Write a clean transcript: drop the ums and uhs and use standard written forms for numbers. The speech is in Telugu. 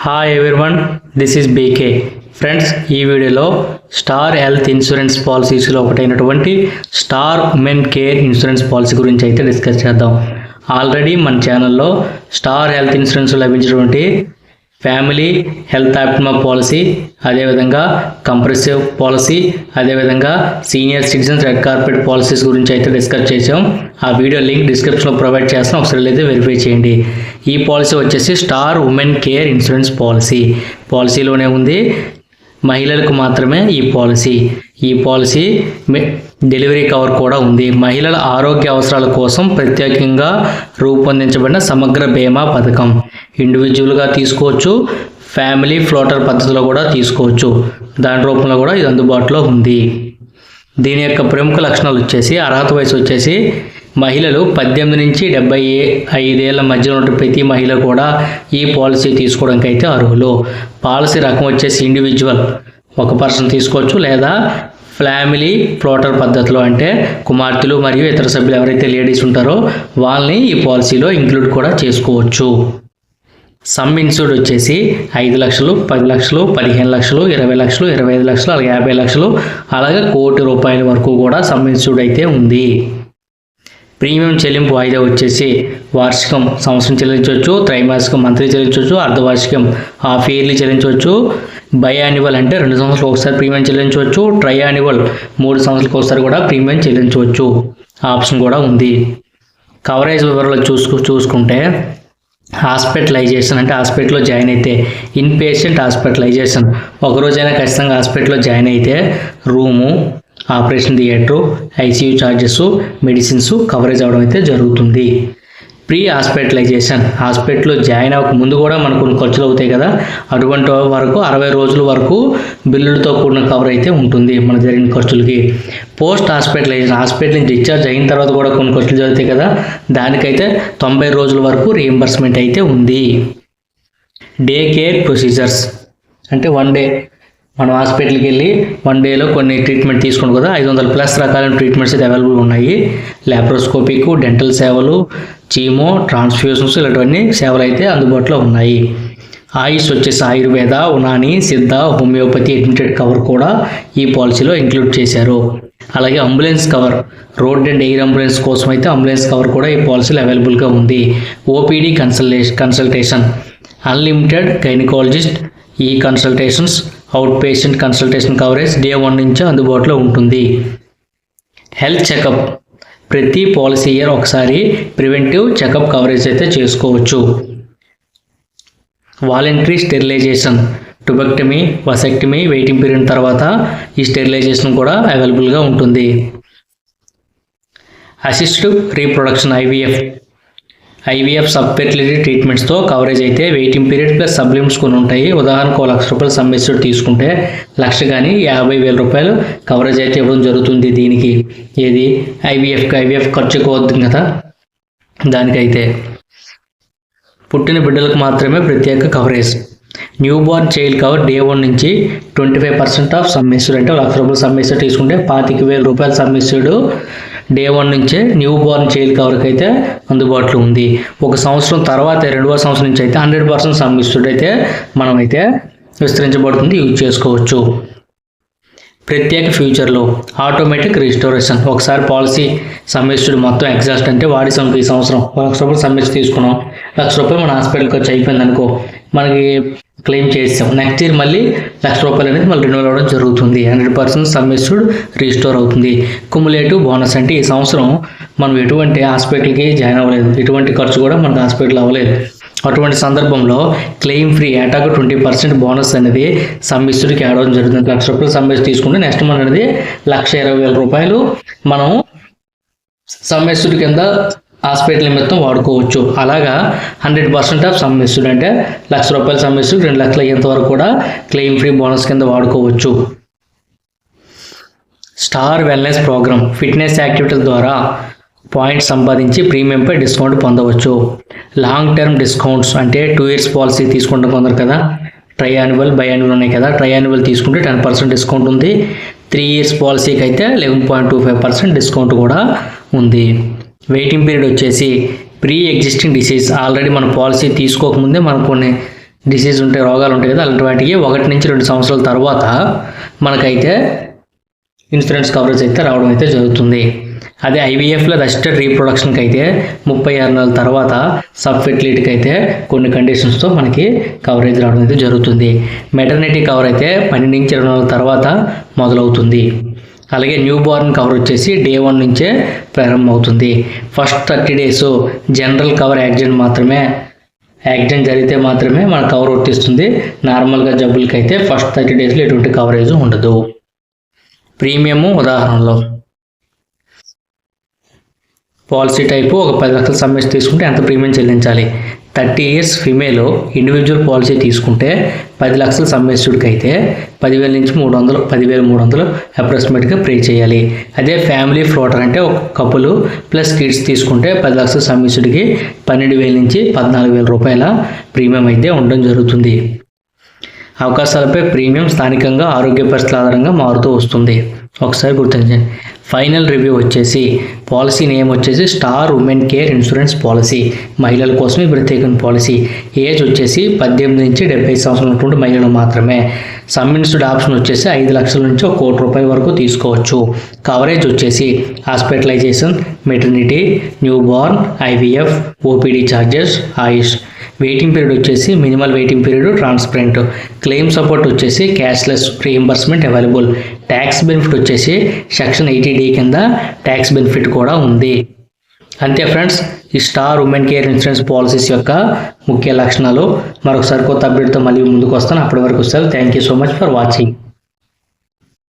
Hi everyone, this is BK. Friends, ఈ వీడియోలో స్టార్ హెల్త్ ఇన్సూరెన్స్ పాలసీస్లో ఒకటైనటువంటి star women care insurance policy గురించి అయితే డిస్కస్ చేద్దాం. ఆల్రెడీ మన ఛానల్లో స్టార్ హెల్త్ ఇన్సూరెన్స్ లభించినటువంటి ఫ్యామిలీ హెల్త్ ఆప్టిమా పాలసీ, అదేవిధంగా కంప్రెసివ్ పాలసీ, అదేవిధంగా senior citizens red carpet policies గురించి అయితే డిస్కస్ చేసాం. ఆ వీడియో లింక్ డిస్క్రిప్షన్లో ప్రొవైడ్ చేస్తాం, ఒకసారి అయితే వెరిఫై చేయండి. ఈ పాలసీ వచ్చేసి స్టార్ ఉమెన్ కేర్ ఇన్సూరెన్స్ పాలసీలోనే ఉంది. మహిళలకు మాత్రమే ఈ పాలసీ డెలివరీ కవర్ కూడా ఉంది. మహిళల ఆరోగ్య అవసరాల కోసం ప్రత్యేకంగా రూపొందించబడిన సమగ్ర బీమా పథకం. ఇండివిజువల్గా తీసుకోవచ్చు, ఫ్యామిలీ ఫ్లోటర్ పద్ధతిలో కూడా తీసుకోవచ్చు. దాని రూపంలో కూడా ఇది అందుబాటులో ఉంది. దీని యొక్క ప్రముఖ లక్షణాలు వచ్చేసి అర్హత వయసు వచ్చేసి మహిళలు 18 నుంచి 75 ఏళ్ల మధ్యలో ఉన్న ప్రతి మహిళ కూడా ఈ పాలసీ తీసుకోవడానికి అయితే అర్హులు. పాలసీ రకం వచ్చేసి ఇండివిజువల్, ఒక పర్సన్ తీసుకోవచ్చు, లేదా ఫ్యామిలీ ఫ్లోటర్ పద్ధతిలో అంటే కుమార్తెలు మరియు ఇతర సభ్యులు ఎవరైతే లేడీస్ ఉంటారో వాళ్ళని ఈ పాలసీలో ఇంక్లూడ్ కూడా చేసుకోవచ్చు. సమ్ ఇన్సూర్డ్ వచ్చేసి 5 లక్షలు, 10 లక్షలు, 15 లక్షలు, 20 లక్షలు, 25 లక్షలు, అలాగే 50 లక్షలు, అలాగే ₹1,00,00,000 వరకు కూడా సమ్ ఇన్సూర్డ్ అయితే ఉంది. ప్రీమియం చెల్లింపు వాయిదా వచ్చేసి వార్షికం సంవత్సరం చెల్లించవచ్చు, త్రైమాసికం మంత్లీ చెల్లించవచ్చు, అర్ధవార్షికం హాఫ్ ఇయర్లీ చెల్లించవచ్చు, బయాన్యువల్ అంటే 2 సంవత్సరాలకు ఒకసారి ప్రీమియం చెల్లించవచ్చు, ట్రైయాన్యువల్ 3 సంవత్సరాలకు ఒకసారి కూడా ప్రీమియం చెల్లించవచ్చు. ఆప్షన్ కూడా ఉంది. కవరేజ్ వివరాలు చూసుకుంటే హాస్పిటలైజేషన్ అంటే హాస్పిటల్లో జాయిన్ అయితే ఇన్ పేషెంట్ హాస్పిటలైజేషన్, ఒకరోజైనా ఖచ్చితంగా హాస్పిటల్లో జాయిన్ అయితే room, operation theatre, ICU charges, medicines coverage అవ్వడం అయితే జరుగుతుంది. ప్రీ హాస్పిటలైజేషన్, హాస్పిటల్లో జాయిన్ అవ్వక ముందు కూడా మనకు కొన్ని ఖర్చులు అవుతాయి కదా, అటువంటి వరకు 60 రోజుల వరకు బిల్లులతో కూడిన కవర్ అయితే ఉంటుంది మన జరిగిన ఖర్చులకి. పోస్ట్ హాస్పిటలైజేషన్, హాస్పిటల్ నుంచి డిశ్చార్జ్ అయిన తర్వాత కూడా కొన్ని ఖర్చులు జరుగుతాయి కదా, దానికైతే 90 రోజుల వరకు రీఎంబర్స్మెంట్ అయితే ఉంది. డే కేర్ ప్రొసీజర్స్ అంటే 1 డే మనం హాస్పిటల్కి వెళ్ళి 1 డేలో కొన్ని ట్రీట్మెంట్ తీసుకున్నాం కదా, 500+ రకాలైన ట్రీట్మెంట్స్ అయితే అవైలబుల్ ఉన్నాయి. ల్యాప్రోస్కోపిక్, డెంటల్ సేవలు, చీమో, ట్రాన్స్ఫ్యూషన్స్ ఇలాంటివన్నీ సేవలు అయితే అందుబాటులో ఉన్నాయి. ఆయుష్ వచ్చేసి ఆయుర్వేద, ఉనాని, సిద్ధ, హోమియోపతి అడ్మిటెడ్ కవర్ కూడా ఈ పాలసీలో ఇంక్లూడ్ చేశారు. అలాగే ambulance cover, road and air ambulance కోసం అయితే అంబులెన్స్ కవర్ కూడా ఈ పాలసీలో అవైలబుల్గా ఉంది. OPD consultation, unlimited gynaecologist e consultations, out patient consultation coverage day 1 నుంచి అందుబాటులో ఉంటుంది. హెల్త్ చెకప్, ప్రతి పాలసీ ఇయర్ ఒకసారి ప్రివెంటివ్ చెకప్ కవరేజ్ అయితే చేసుకోవచ్చు. Voluntary sterilisation, tubectomy, vasectomy waiting period తర్వాత ఈ స్టెరిలైజేషన్ కూడా అవైలబుల్గా ఉంటుంది. అసిస్టివ్ రీప్రొడక్షన్ ఐవీఎఫ్ సబ్ఫెర్టిలిటీ ట్రీట్మెంట్స్తో కవరేజ్ అయితే వెయిటింగ్ పీరియడ్ ప్లస్ సబ్లిమ్స్ కొన్ని ఉంటాయి. ఉదాహరణకు ₹1,00,000 సమ్ ఇన్సూర్డ్ తీసుకుంటే 1,00,000 కానీ ₹50,000 కవరేజ్ అయితే ఇవ్వడం జరుగుతుంది. దీనికి ఏది ఐవీఎఫ్ ఖర్చు ఎక్కువ అవుతుంది కదా, దానికైతే పుట్టిన బిడ్డలకు మాత్రమే ప్రత్యేక coverage. New born child cover day 1 నుంచి 25% ఆఫ్ సమ్ ఇన్సూర్డ్ అంటే ₹1,00,000 సమ్ ఇన్సూర్డ్ తీసుకుంటే ₹25,000 సమ్ ఇన్సూర్డ్ డే 1 నుంచే న్యూ బార్న్ చైల్డ్ కవర్కి అయితే అందుబాటులో ఉంది. 1 సంవత్సరం తర్వాత 2వ సంవత్సరం నుంచి అయితే 100% సమ్ ఇన్సూర్డ్ అయితే మనమైతే విస్తరించబడుతుంది, యూజ్ చేసుకోవచ్చు. ప్రత్యేక ఫ్యూచర్లో ఆటోమేటిక్ రిస్టోరేషన్, ఒకసారి పాలసీ సమ్ ఇన్సూర్డ్ మొత్తం ఎగ్జాస్ట్ అంటే వాడి ఈ సంవత్సరం ₹1,00,000 సమ్ ఇన్సూర్డ్ తీసుకున్నాం, ₹1,00,000 మన హాస్పిటల్ ఖర్చు అయిపోయింది అనుకో, మనకి క్లెయిమ్ చేసాం, నెక్స్ట్ ఇయర్ మళ్ళీ ₹1,00,000 అనేది మళ్ళీ రెన్యువల్ అవ్వడం జరుగుతుంది. 100% సమ్ ఇన్సూర్డ్ రీస్టోర్ అవుతుంది. కుములేటివ్ బోనస్ అంటే ఈ సంవత్సరం మనం ఎటువంటి హాస్పిటల్కి జాయిన్ అవ్వలేదు, ఎటువంటి ఖర్చు కూడా మనకు హాస్పిటల్ అవ్వలేదు, అటువంటి సందర్భంలో క్లెయిమ్ ఫ్రీ ఏటాకు 20% బోనస్ అనేది సమ్ ఇన్సూర్డ్కి యాడ్ అవ్వడం జరుగుతుంది. ₹1,00,000 సమ్ ఇన్సూర్డ్ తీసుకుంటే నెక్స్ట్ మంత్ అనేది ₹1,20,000 మనం సమ్ ఇన్సూర్డ్ కింద హాస్పిటల్ నిమిత్తం వాడుకోవచ్చు. అలాగా 100% ఆఫ్ సమ్ ఇన్సూర్డ్ అంటే ₹1,00,000 సమ్ ఇన్సూర్డ్ 2 లక్షలు అయ్యేంత వరకు కూడా క్లెయిమ్ ఫ్రీ బోనస్ కింద వాడుకోవచ్చు. స్టార్ వెల్నెస్ ప్రోగ్రామ్, ఫిట్నెస్ యాక్టివిటీల ద్వారా పాయింట్స్ సంపాదించి ప్రీమియంపై డిస్కౌంట్ పొందవచ్చు. లాంగ్ టర్మ్ డిస్కౌంట్స్ అంటే 2 years పాలసీ తీసుకుంటాం కొందరు కదా, ట్రైయాన్యువల్ బయాన్యువల్ ఉన్నాయి కదా, ట్రైయాన్యువల్ తీసుకుంటే 10% డిస్కౌంట్ ఉంది. 3 years పాలసీకి అయితే 11.25% డిస్కౌంట్ కూడా ఉంది. వెయిటింగ్ పీరియడ్ వచ్చేసి ప్రీ ఎగ్జిస్టింగ్ డిసీజ్, ఆల్రెడీ మన పాలసీ తీసుకోకముందే మనకు కొన్ని డిసీజ్ ఉంటాయి, రోగాలు ఉంటాయి కదా, అలాంటి వాటికి 1 నుంచి 2 సంవత్సరాల తర్వాత మనకైతే ఇన్సూరెన్స్ కవరేజ్ అయితే రావడం అయితే జరుగుతుంది. అదే ఐవీఎఫ్ లేదా అసిస్టెడ్ రీప్రొడక్షన్కి అయితే 36 నెలల తర్వాత, సబ్ ఫెర్టిలిటీకి అయితే కొన్ని కండిషన్స్తో మనకి కవరేజ్ రావడం అయితే జరుగుతుంది. మెటర్నిటీ కవర్ అయితే 12 నుంచి 20 నెలల తర్వాత మొదలవుతుంది. అలాగే న్యూ బార్న్ కవర్ వచ్చేసి డే 1 నుంచే ప్రారంభమవుతుంది. First 30 days general cover accident జరిగితే మాత్రమే మన కవర్ వర్తిస్తుంది. నార్మల్గా జబ్బులకి అయితే ఫస్ట్ 30 డేస్లో ఎటువంటి కవరేజ్ ఉండదు. ప్రీమియము ఉదాహరణలో పాలసీ టైపు ఒక 10 లక్షల సమ్మెస్ తీసుకుంటే ఎంత ప్రీమియం చెల్లించాలి? 30 ఇయర్స్ ఫిమేల్ ఇండివిజువల్ పాలసీ తీసుకుంటే 10 లక్షల సమ్మెస్యుడికి అయితే 10,000 నుంచి 10,300 అప్రాక్సిమేట్గా పే చేయాలి. అదే ఫ్యామిలీ ఫ్లోటర్ అంటే ఒక కపుల్ ప్లస్ కిడ్స్ తీసుకుంటే 10 లక్షల సమ్మెస్యుడికి 12,000 నుంచి 14,000 రూపాయల ప్రీమియం అయితే ఉండడం జరుగుతుంది. అవకాశాలపై ప్రీమియం స్థానికంగా ఆరోగ్య పరిస్థితుల ఆధారంగా మారుతూ వస్తుంది. ఒకసారి గుర్తించండి. ఫైనల్ రివ్యూ వచ్చేసి పాలసీ నేమ్ వచ్చేసి star women care insurance policy, మహిళల కోసమే ప్రత్యేకమైన పాలసీ. ఏజ్ వచ్చేసి 18 నుంచి 75 సంవత్సరాలు ఉన్నటువంటి మహిళలు మాత్రమే. సమ్ ఇన్సూర్డ్ ఆప్షన్ వచ్చేసి 5 లక్షల నుంచి 1 కోటి రూపాయల వరకు తీసుకోవచ్చు. కవరేజ్ వచ్చేసి hospitalisation, maternity, new born, IVF, OPD charges, AYUSH. Waiting period వచ్చేసి minimal waiting period transparent. Claim support వచ్చేసి cashless reimbursement available. Tax benefit వచ్చేసి సెక్షన్ 80D కింద ట్యాక్స్ బెనిఫిట్ కూడా ఉంది. అంతే ఫ్రెండ్స్, ఈ star women care insurance policies యొక్క ముఖ్య లక్షణాలు. మరొకసారి కొత్త అప్డేట్తో మళ్ళీ ముందుకు వస్తాను. అప్పటి వరకు sir thank you so much for watching.